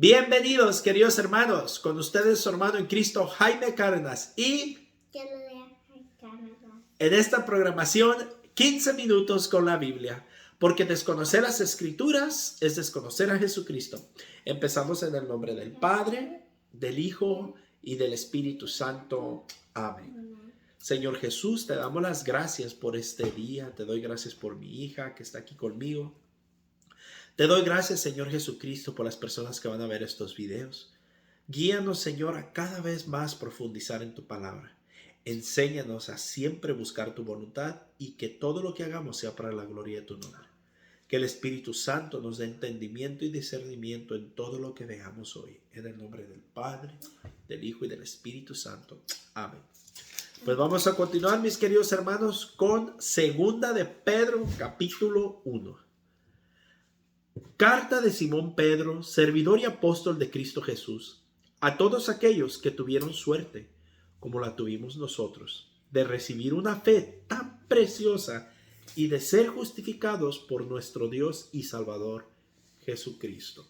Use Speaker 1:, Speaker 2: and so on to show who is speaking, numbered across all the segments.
Speaker 1: Bienvenidos, queridos hermanos, con ustedes su hermano en Cristo, Jaime Cárdenas, y en esta programación, 15 minutos con la Biblia, porque desconocer las Escrituras es desconocer a Jesucristo. Empezamos en el nombre del Padre, del Hijo y del Espíritu Santo. Amén. Señor Jesús, te damos las gracias por este día, te doy gracias por mi hija que está aquí conmigo. Te doy gracias, Señor Jesucristo, por las personas que van a ver estos videos. Guíanos, Señor, a cada vez más profundizar en tu palabra. Enséñanos a siempre buscar tu voluntad y que todo lo que hagamos sea para la gloria de tu nombre. Que el Espíritu Santo nos dé entendimiento y discernimiento en todo lo que veamos hoy. En el nombre del Padre, del Hijo y del Espíritu Santo. Amén. Pues vamos a continuar, mis queridos hermanos, con Segunda de Pedro, capítulo 1. Carta de Simón Pedro, servidor y apóstol de Cristo Jesús, a todos aquellos que tuvieron suerte, como la tuvimos nosotros, de recibir una fe tan preciosa y de ser justificados por nuestro Dios y Salvador Jesucristo.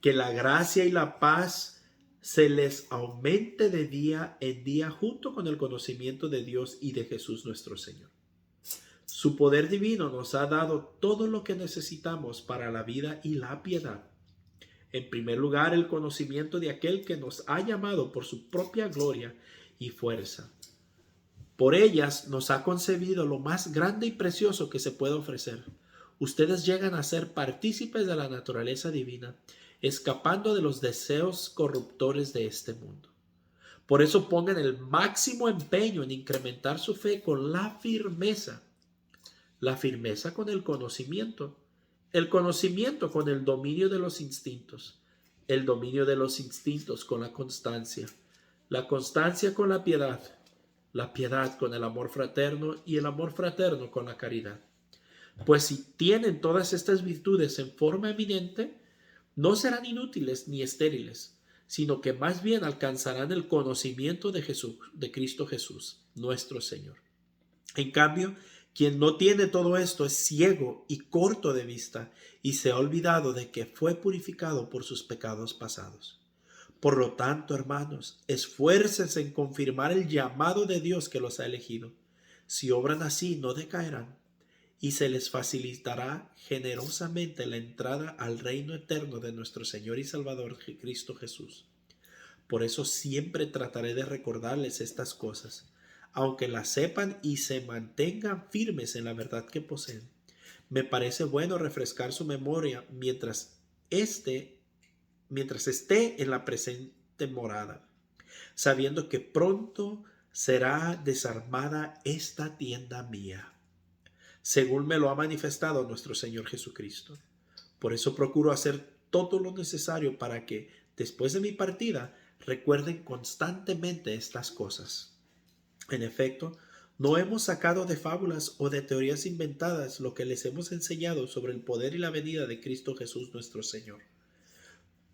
Speaker 1: Que la gracia y la paz se les aumente de día en día junto con el conocimiento de Dios y de Jesús nuestro Señor. Su poder divino nos ha dado todo lo que necesitamos para la vida y la piedad. En primer lugar, el conocimiento de aquel que nos ha llamado por su propia gloria y fuerza. Por ellas nos ha concebido lo más grande y precioso que se puede ofrecer. Ustedes llegan a ser partícipes de la naturaleza divina, escapando de los deseos corruptores de este mundo. Por eso pongan el máximo empeño en incrementar su fe con la firmeza con el conocimiento con el dominio de los instintos, el dominio de los instintos con la constancia con la piedad con el amor fraterno y el amor fraterno con la caridad. Pues si tienen todas estas virtudes en forma eminente, no serán inútiles ni estériles, sino que más bien alcanzarán el conocimiento de Cristo Jesús, nuestro Señor. En cambio, quien no tiene todo esto es ciego y corto de vista y se ha olvidado de que fue purificado por sus pecados pasados. Por lo tanto, hermanos, esfuércense en confirmar el llamado de Dios que los ha elegido. Si obran así, no decaerán y se les facilitará generosamente la entrada al reino eterno de nuestro Señor y Salvador Cristo Jesús. Por eso siempre trataré de recordarles estas cosas, aunque las sepan y se mantengan firmes en la verdad que poseen. Me parece bueno refrescar su memoria mientras esté en la presente morada, sabiendo que pronto será desarmada esta tienda mía, según me lo ha manifestado nuestro Señor Jesucristo. Por eso procuro hacer todo lo necesario para que, después de mi partida, recuerden constantemente estas cosas. En efecto, no hemos sacado de fábulas o de teorías inventadas lo que les hemos enseñado sobre el poder y la venida de Cristo Jesús nuestro Señor.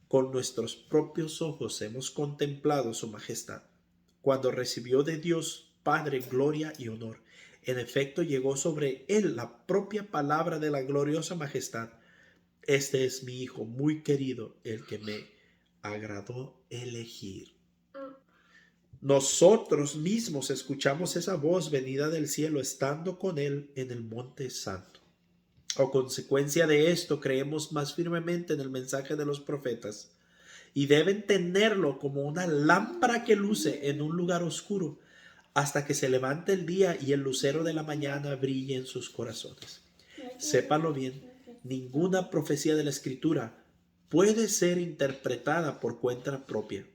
Speaker 1: Con nuestros propios ojos hemos contemplado su majestad, cuando recibió de Dios Padre gloria y honor. En efecto, llegó sobre él la propia palabra de la gloriosa majestad. Este es mi Hijo muy querido, el que me agradó elegir. Nosotros mismos escuchamos esa voz venida del cielo estando con él en el monte santo. A consecuencia de esto, creemos más firmemente en el mensaje de los profetas y deben tenerlo como una lámpara que luce en un lugar oscuro hasta que se levante el día y el lucero de la mañana brille en sus corazones. Sépanlo bien, ninguna profecía de la Escritura puede ser interpretada por cuenta propia,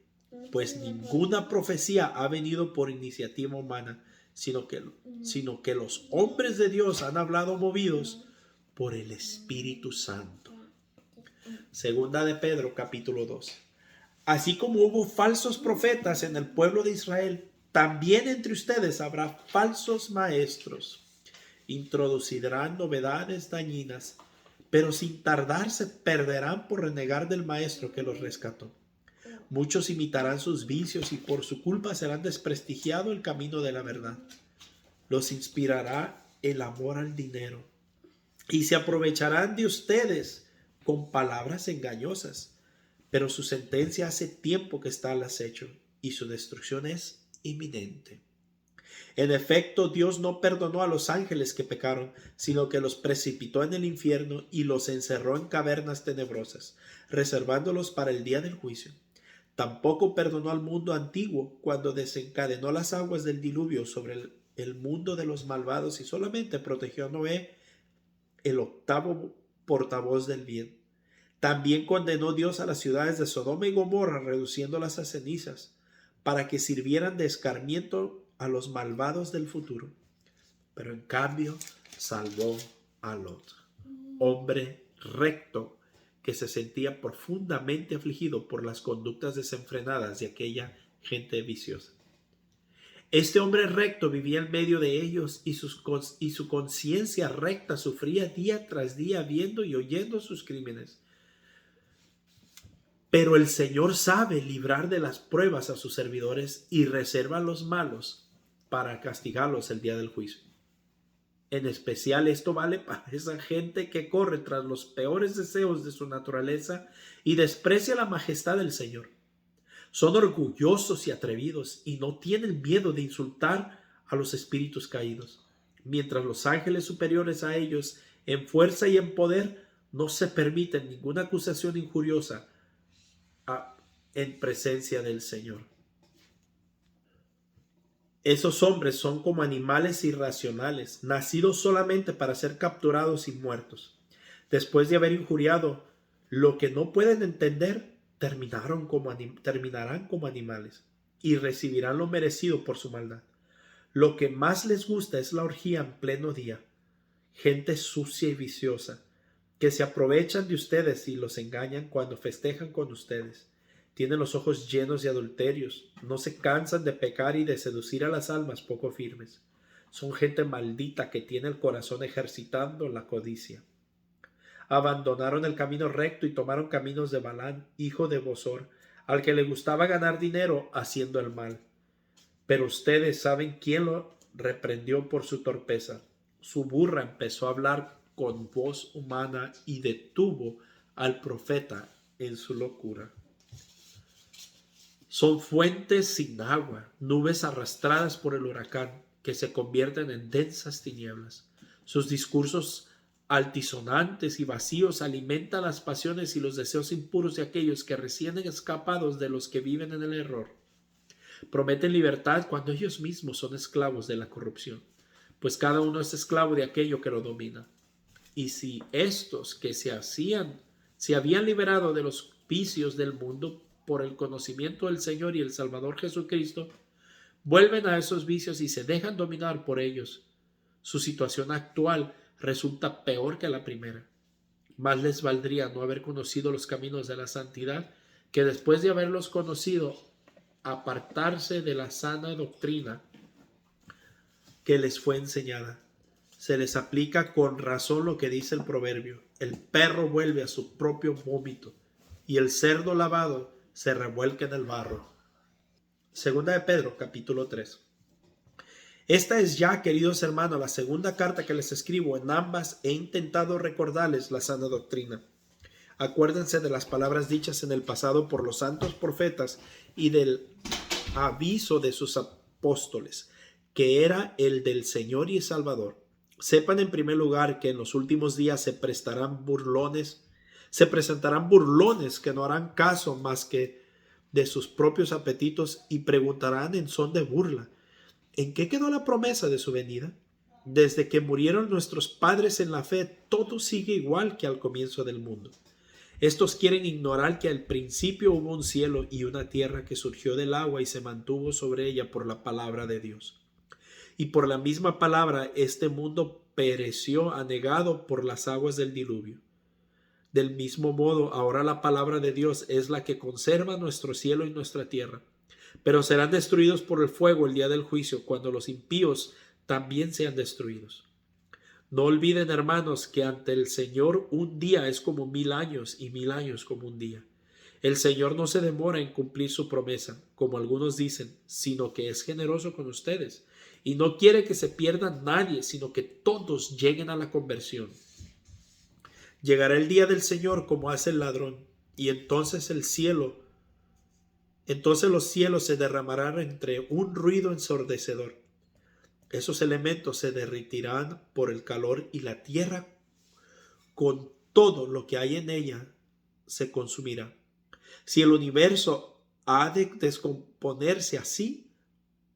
Speaker 1: pues ninguna profecía ha venido por iniciativa humana, sino que los hombres de Dios han hablado movidos por el Espíritu Santo. Segunda de Pedro, capítulo 2. Así como hubo falsos profetas en el pueblo de Israel, también entre ustedes habrá falsos maestros. Introducirán novedades dañinas, pero sin tardar se perderán por renegar del maestro que los rescató. Muchos imitarán sus vicios y por su culpa serán desprestigiado el camino de la verdad. Los inspirará el amor al dinero y se aprovecharán de ustedes con palabras engañosas. pero su sentencia hace tiempo que está al acecho y su destrucción es inminente. En efecto, Dios no perdonó a los ángeles que pecaron, sino que los precipitó en el infierno y los encerró en cavernas tenebrosas, reservándolos para el día del juicio. Tampoco perdonó al mundo antiguo cuando desencadenó las aguas del diluvio sobre el mundo de los malvados y solamente protegió a Noé, el octavo portavoz del bien. También condenó Dios a las ciudades de Sodoma y Gomorra, reduciéndolas a cenizas, para que sirvieran de escarmiento a los malvados del futuro. Pero en cambio salvó a Lot, hombre recto que se sentía profundamente afligido por las conductas desenfrenadas de aquella gente viciosa. Este hombre recto vivía en medio de ellos y su conciencia recta sufría día tras día viendo y oyendo sus crímenes. Pero el Señor sabe librar de las pruebas a sus servidores y reserva a los malos para castigarlos el día del juicio. En especial esto vale para esa gente que corre tras los peores deseos de su naturaleza y desprecia la majestad del Señor. Son orgullosos y atrevidos y no tienen miedo de insultar a los espíritus caídos, mientras los ángeles superiores a ellos en fuerza y en poder no se permiten ninguna acusación injuriosa en presencia del Señor. Esos hombres son como animales irracionales, nacidos solamente para ser capturados y muertos. Después de haber injuriado lo que no pueden entender, terminarán como animales y recibirán lo merecido por su maldad. Lo que más les gusta es la orgía en pleno día. Gente sucia y viciosa, que se aprovechan de ustedes y los engañan cuando festejan con ustedes. Tienen los ojos llenos de adulterios, no se cansan de pecar y de seducir a las almas poco firmes. Son gente maldita que tiene el corazón ejercitando la codicia. Abandonaron el camino recto y tomaron caminos de Balán, hijo de Bosor, al que le gustaba ganar dinero haciendo el mal. Pero ustedes saben quién lo reprendió por su torpeza. Su burra empezó a hablar con voz humana y detuvo al profeta en su locura. Son fuentes sin agua, nubes arrastradas por el huracán que se convierten en densas tinieblas. Sus discursos altisonantes y vacíos alimentan las pasiones y los deseos impuros de aquellos que recién escapados de los que viven en el error. Prometen libertad cuando ellos mismos son esclavos de la corrupción, pues cada uno es esclavo de aquello que lo domina. Y si estos que se habían liberado de los vicios del mundo por el conocimiento del Señor y el Salvador Jesucristo, vuelven a esos vicios y se dejan dominar por ellos, su situación actual resulta peor que la primera. Más les valdría no haber conocido los caminos de la santidad que después de haberlos conocido apartarse de la sana doctrina que les fue enseñada. Se les aplica con razón lo que dice el proverbio: el perro vuelve a su propio vómito y el cerdo lavado se revuelca en el barro. Segunda de Pedro, capítulo 3. Esta es ya, queridos hermanos, la segunda carta que les escribo. En ambas he intentado recordarles la sana doctrina. Acuérdense de las palabras dichas en el pasado por los santos profetas y del aviso de sus apóstoles, que era el del Señor y Salvador. Sepan en primer lugar que en los últimos días se presentarán burlones que no harán caso más que de sus propios apetitos y preguntarán en son de burla: ¿en qué quedó la promesa de su venida? Desde que murieron nuestros padres en la fe, todo sigue igual que al comienzo del mundo. Estos quieren ignorar que al principio hubo un cielo y una tierra que surgió del agua y se mantuvo sobre ella por la palabra de Dios. Y por la misma palabra este mundo pereció anegado por las aguas del diluvio. Del mismo modo, ahora la palabra de Dios es la que conserva nuestro cielo y nuestra tierra, pero serán destruidos por el fuego el día del juicio, cuando los impíos también sean destruidos. No olviden, hermanos, que ante el Señor un día es como 1000 años y 1000 años como un día. El Señor no se demora en cumplir su promesa, como algunos dicen, sino que es generoso con ustedes y no quiere que se pierda nadie, sino que todos lleguen a la conversión. Llegará el día del Señor como hace el ladrón. y entonces los cielos se derramarán entre un ruido ensordecedor. Esos elementos se derretirán por el calor y la tierra con todo lo que hay en ella se consumirá. Si el universo ha de descomponerse así,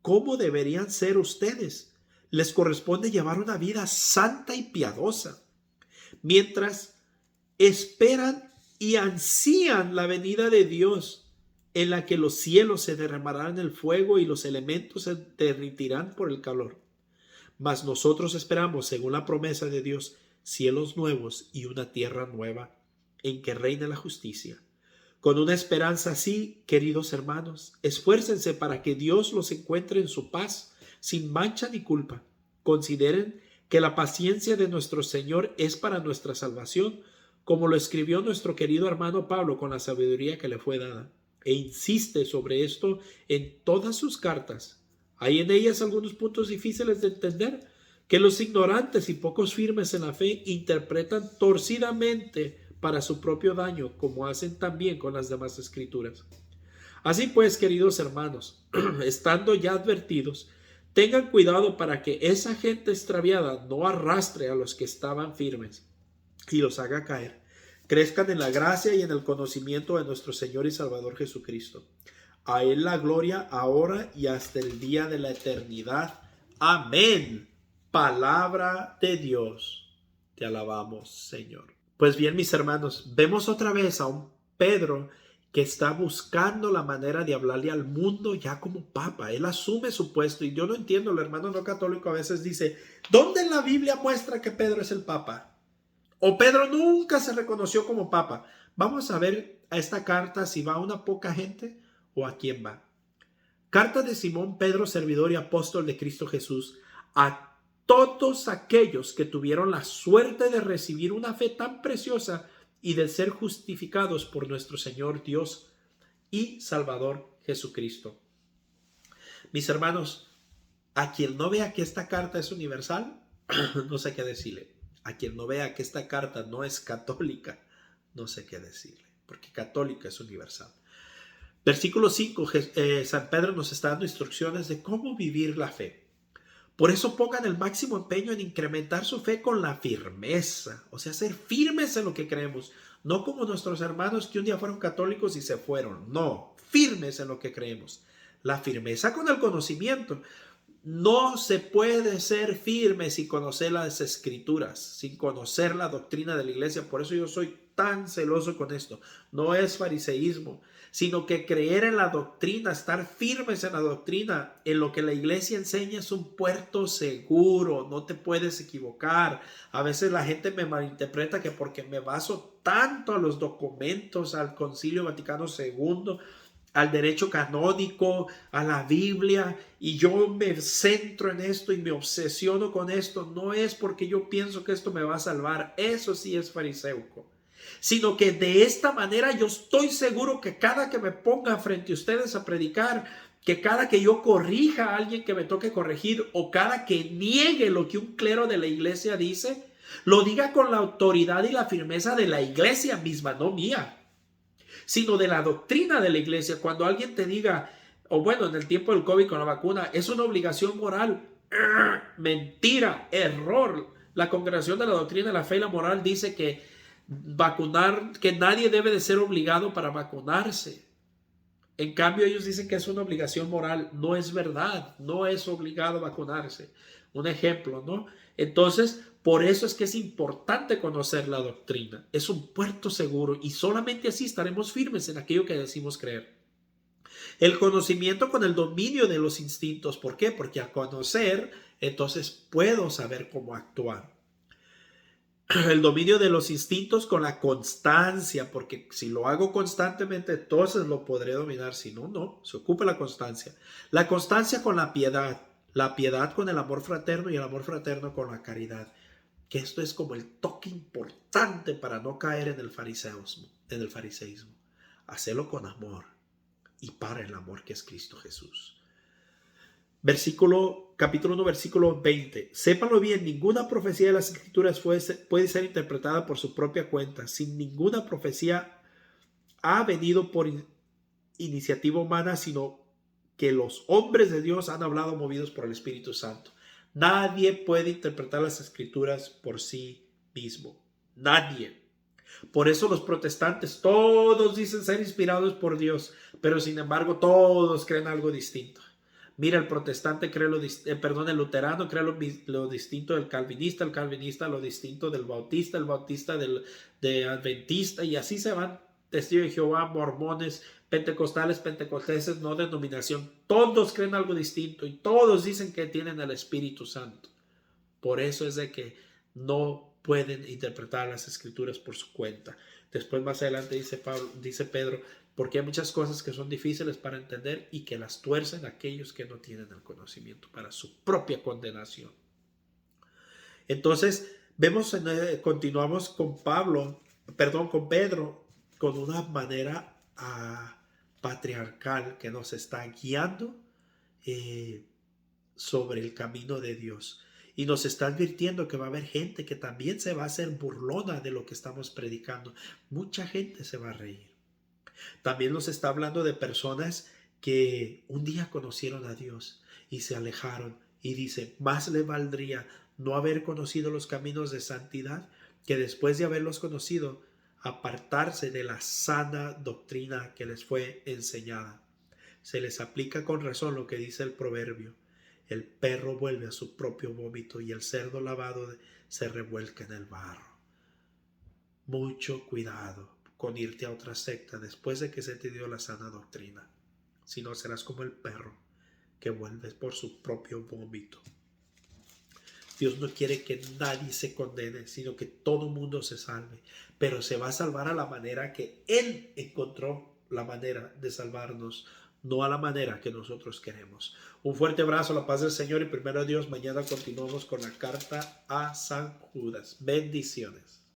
Speaker 1: ¿cómo deberían ser ustedes? Les corresponde llevar una vida santa y piadosa, mientras esperan y ansían la venida de Dios, en la que los cielos se derramarán en el fuego y los elementos se derretirán por el calor. Mas nosotros esperamos, según la promesa de Dios, cielos nuevos y una tierra nueva, en que reine la justicia. Con una esperanza así, queridos hermanos, esfuércense para que Dios los encuentre en su paz, sin mancha ni culpa. Consideren que la paciencia de nuestro Señor es para nuestra salvación, como lo escribió nuestro querido hermano Pablo con la sabiduría que le fue dada, e insiste sobre esto en todas sus cartas. Hay en ellas algunos puntos difíciles de entender, que los ignorantes y pocos firmes en la fe interpretan torcidamente para su propio daño, como hacen también con las demás escrituras. Así pues, queridos hermanos, estando ya advertidos, tengan cuidado para que esa gente extraviada no arrastre a los que estaban firmes y los haga caer. Crezcan en la gracia y en el conocimiento de nuestro Señor y Salvador Jesucristo. A Él la gloria ahora y hasta el día de la eternidad. Amén. Palabra de Dios. Te alabamos, Señor. Pues bien, mis hermanos, vemos otra vez a un Pedro que está buscando la manera de hablarle al mundo ya como papa. Él asume su puesto y yo no entiendo, el hermano no católico a veces dice, ¿dónde en la Biblia muestra que Pedro es el papa? O Pedro nunca se reconoció como papa. Vamos a ver a esta carta si va a una poca gente o a quién va. Carta de Simón Pedro, servidor y apóstol de Cristo Jesús, a todos aquellos que tuvieron la suerte de recibir una fe tan preciosa y de ser justificados por nuestro Señor Dios y Salvador Jesucristo. Mis hermanos, a quien no vea que esta carta es universal, no sé qué decirle. A quien no vea que esta carta no es católica, no sé qué decirle, porque católica es universal. Versículo 5, San Pedro nos está dando instrucciones de cómo vivir la fe. Por eso pongan el máximo empeño en incrementar su fe con la firmeza, o sea, ser firmes en lo que creemos, no como nuestros hermanos que un día fueron católicos y se fueron, no, firmes en lo que creemos. La firmeza con el conocimiento. No se puede ser firme sin conocer las escrituras, sin conocer la doctrina de la iglesia. Por eso yo soy tan celoso con esto. No es fariseísmo, sino que creer en la doctrina, estar firmes en la doctrina, en lo que la iglesia enseña es un puerto seguro, no te puedes equivocar. A veces la gente me malinterpreta que porque me baso tanto a los documentos, al Concilio Vaticano II, al derecho canónico, a la Biblia, y yo me centro en esto y me obsesiono con esto, no es porque yo pienso que esto me va a salvar, eso sí es fariseuco, sino que de esta manera yo estoy seguro que cada que me ponga frente a ustedes a predicar, que cada que yo corrija a alguien que me toque corregir, o cada que niegue lo que un clero de la iglesia dice, lo diga con la autoridad y la firmeza de la iglesia misma, no mía, sino de la doctrina de la iglesia. Cuando alguien te diga, o bueno, en el tiempo del COVID con la vacuna, es una obligación moral. Mentira, error. La Congregación de la Doctrina de la Fe y la Moral dice que vacunar, que nadie debe de ser obligado para vacunarse. En cambio, ellos dicen que es una obligación moral. No es verdad, no es obligado a vacunarse. Un ejemplo, ¿no? Entonces, por eso es que es importante conocer la doctrina. Es un puerto seguro y solamente así estaremos firmes en aquello que decimos creer. El conocimiento con el dominio de los instintos. ¿Por qué? Porque al conocer, entonces puedo saber cómo actuar. El dominio de los instintos con la constancia, porque si lo hago constantemente, entonces lo podré dominar. Si no, no. Se ocupa la constancia. La constancia con la piedad con el amor fraterno y el amor fraterno con la caridad. Que esto es como el toque importante para no caer en el fariseísmo. Hacerlo con amor y para el amor que es Cristo Jesús. Capítulo 1, versículo 20. Sépanlo bien, ninguna profecía de las Escrituras puede ser interpretada por su propia cuenta. Sin ninguna profecía ha venido por iniciativa humana, sino que los hombres de Dios han hablado movidos por el Espíritu Santo. Nadie puede interpretar las escrituras por sí mismo. Nadie. Por eso los protestantes todos dicen ser inspirados por Dios, pero sin embargo todos creen algo distinto. Mira, el protestante cree el luterano cree lo distinto del calvinista, el calvinista lo distinto del bautista, el bautista de adventista, y así se van. Testigos de Jehová, mormones, pentecostales, pentecosteses, no denominación. Todos creen algo distinto y todos dicen que tienen el Espíritu Santo. Por eso es de que no pueden interpretar las escrituras por su cuenta. Después más adelante dice Pedro, porque hay muchas cosas que son difíciles para entender y que las tuercen aquellos que no tienen el conocimiento para su propia condenación. Entonces, continuamos con con Pedro, con una manera patriarcal que nos está guiando sobre el camino de Dios. Y nos está advirtiendo que va a haber gente que también se va a hacer burlona de lo que estamos predicando. Mucha gente se va a reír. También nos está hablando de personas que un día conocieron a Dios y se alejaron. Y dice, más le valdría no haber conocido los caminos de santidad que después de haberlos conocido, apartarse de la sana doctrina que les fue enseñada. Se les aplica con razón lo que dice el proverbio. El perro vuelve a su propio vómito y el cerdo lavado se revuelca en el barro. Mucho cuidado con irte a otra secta después de que se te dio la sana doctrina. Si no, serás como el perro que vuelve por su propio vómito. Dios no quiere que nadie se condene, sino que todo mundo se salve. Pero se va a salvar a la manera que Él encontró la manera de salvarnos, no a la manera que nosotros queremos. Un fuerte abrazo, la paz del Señor y primero Dios. Mañana continuamos con la carta a San Judas. Bendiciones.